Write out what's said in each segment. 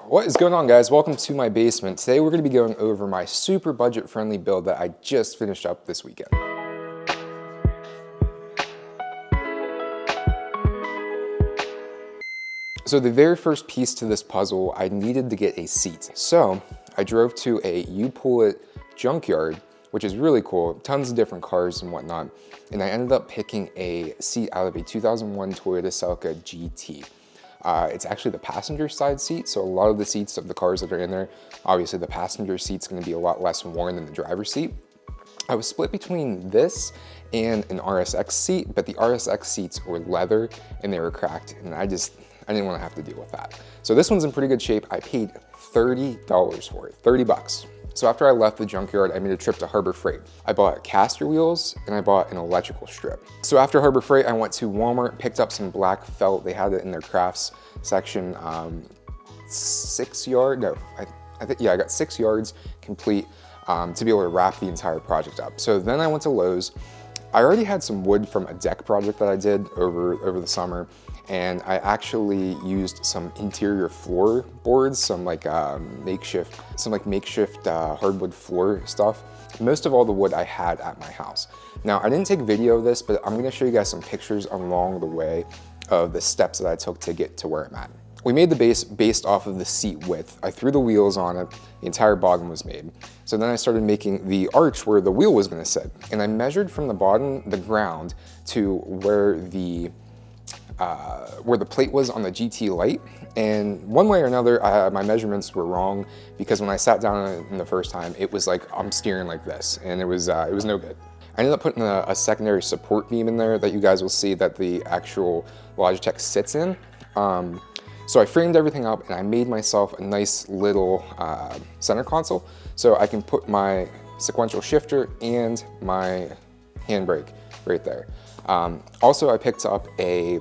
What is going on, guys? Welcome to my basement. Today we're going to be going over my super budget friendly build that I just finished up this weekend. So the very first piece to this puzzle, I needed to get a seat. So I drove to a U-Pull-It junkyard, which is really cool, tons of different cars and whatnot. And I ended up picking a seat out of a 2001 Toyota Celica GT. It's actually the passenger side seat, so a lot of the seats of the cars that are in there, obviously the passenger seat's gonna be a lot less worn than the driver's seat. I was split between this and an RSX seat, but the RSX seats were leather and they were cracked, and I didn't wanna have to deal with that. So this one's in pretty good shape. I paid $30 for it, 30 bucks. So after I left the junkyard, I made a trip to Harbor Freight. I bought caster wheels and I bought an electrical strip. So after Harbor Freight, I went to Walmart, picked up some black felt. They had it in their crafts section, I got 6 yards complete to be able to wrap the entire project up. So then I went to Lowe's. I already had some wood from a deck project that I did over the summer, and I actually used some interior floor boards, some makeshift hardwood floor stuff. Most of all the wood I had at my house. Now, I didn't take video of this, but I'm gonna show you guys some pictures along the way of the steps that I took to get to where I'm at. We made the base based off of the seat width. I threw the wheels on it, the entire bottom was made. So then I started making the arch where the wheel was gonna sit. And I measured from the bottom, the ground, to where the plate was on the GT Lite. And one way or another, my measurements were wrong, because when I sat down in the first time, it was like I'm steering like this, and it was no good. I ended up putting a secondary support beam in there that you guys will see that the actual Logitech sits in. So I framed everything up and I made myself a nice little center console so I can put my sequential shifter and my handbrake right there. Also, I picked up a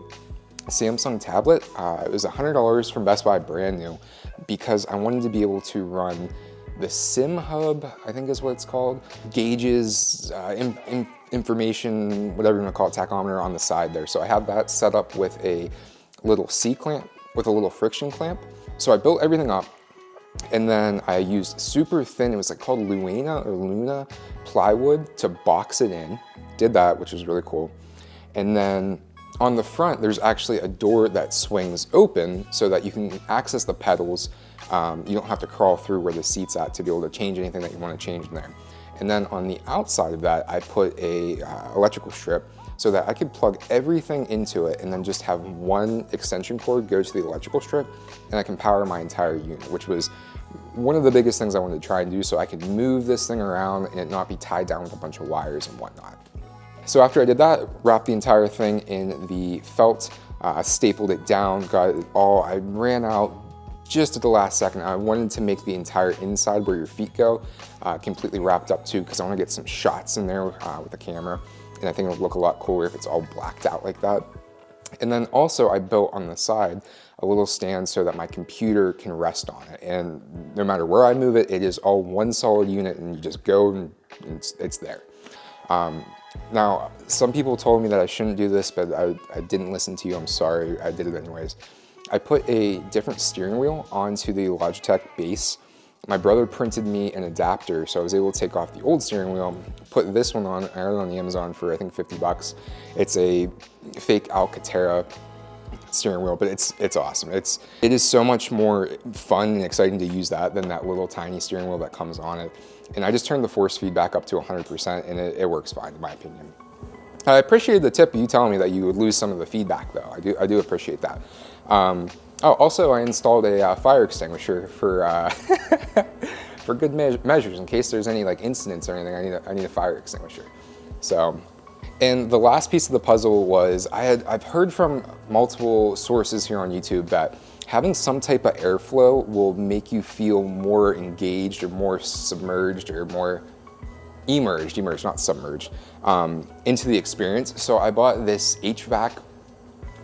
Samsung tablet. It was $100 from Best Buy, brand new, because I wanted to be able to run the Sim Hub, I think is what it's called, gauges, information, whatever you want to call it, tachometer on the side there. So I have that set up with a little C-clamp, with a little friction clamp. So I built everything up, and then I used super thin, it was like called Luna plywood to box it in. Did that, which was really cool. And then on the front, there's actually a door that swings open so that you can access the pedals. You don't have to crawl through where the seat's at to be able to change anything that you want to change in there. And then on the outside of that, I put a electrical strip so that I could plug everything into it and then just have one extension cord go to the electrical strip, and I can power my entire unit, which was one of the biggest things I wanted to try and do, so I could move this thing around and it not be tied down with a bunch of wires and whatnot. So after I did that, wrapped the entire thing in the felt, stapled it down, got it all, I ran out just at the last second. I wanted to make the entire inside where your feet go completely wrapped up too, because I want to get some shots in there with the camera. And I think it'll look a lot cooler if it's all blacked out like that. And then also I built on the side a little stand so that my computer can rest on it. And no matter where I move it, it is all one solid unit, and you just go and it's there. Now, some people told me that I shouldn't do this, but I didn't listen to you, I'm sorry, I did it anyways. I put a different steering wheel onto the Logitech base. My brother printed me an adapter, so I was able to take off the old steering wheel, put this one on. I got it on the Amazon for I think 50 bucks. It's a fake Alcantara steering wheel, but it's awesome. It is so much more fun and exciting to use that than that little tiny steering wheel that comes on it. And I just turned the force feedback up to 100%, and it works fine in my opinion. I appreciated the tip of you telling me that you would lose some of the feedback though. I do appreciate that. Oh, also I installed a fire extinguisher for for good measures in case there's any like incidents or anything. I need a fire extinguisher. So, and the last piece of the puzzle was I've heard from multiple sources here on YouTube that having some type of airflow will make you feel more engaged or more submerged or more emerged, not submerged, into the experience. So I bought this HVAC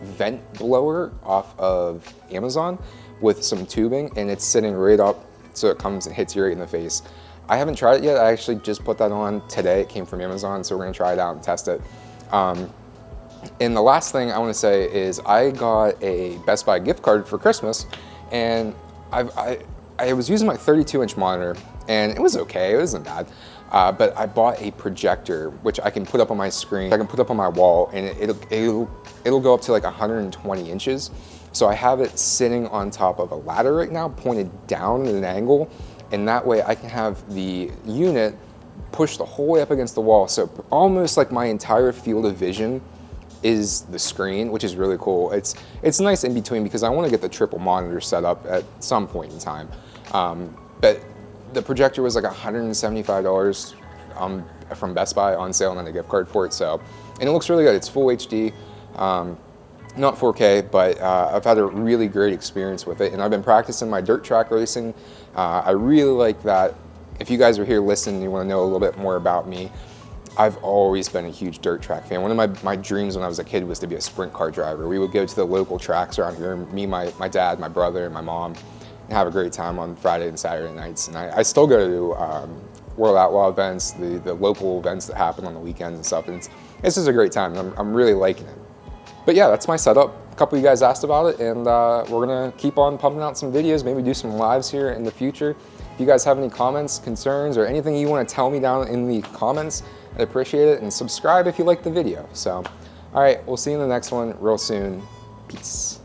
vent blower off of Amazon with some tubing, and it's sitting right up so it comes and hits you right in the face. I haven't tried it yet. I actually just put that on today. It came from Amazon, so we're gonna try it out and test it. And the last thing I want to say is I got a Best Buy gift card for Christmas, and I was using my 32-inch monitor, and it was okay, it wasn't bad. But I bought a projector, which I can put up on my screen, I can put up on my wall, and it'll go up to like 120 inches. So I have it sitting on top of a ladder right now, pointed down at an angle, and that way I can have the unit push the whole way up against the wall. So almost like my entire field of vision is the screen, which is really cool. It's nice in between because I want to get the triple monitor set up at some point in time. But the projector was like $175 from Best Buy on sale, and then a gift card for it. So, and it looks really good. It's full HD, not 4K, but I've had a really great experience with it, and I've been practicing my dirt track racing. I really like that. If you guys are here listening and you want to know a little bit more about me, I've always been a huge dirt track fan. One of my dreams when I was a kid was to be a sprint car driver. We would go to the local tracks around here, me, my dad, my brother, and my mom, and have a great time on Friday and Saturday nights. And I still go to World Outlaw events, the local events that happen on the weekends and stuff. And it's just a great time. I'm really liking it. But yeah, that's my setup. A couple of you guys asked about it, and we're gonna keep on pumping out some videos, maybe do some lives here in the future. If you guys have any comments, concerns, or anything you want to tell me down in the comments, I'd appreciate it, and subscribe if you liked the video. So, all right, we'll see you in the next one real soon. Peace.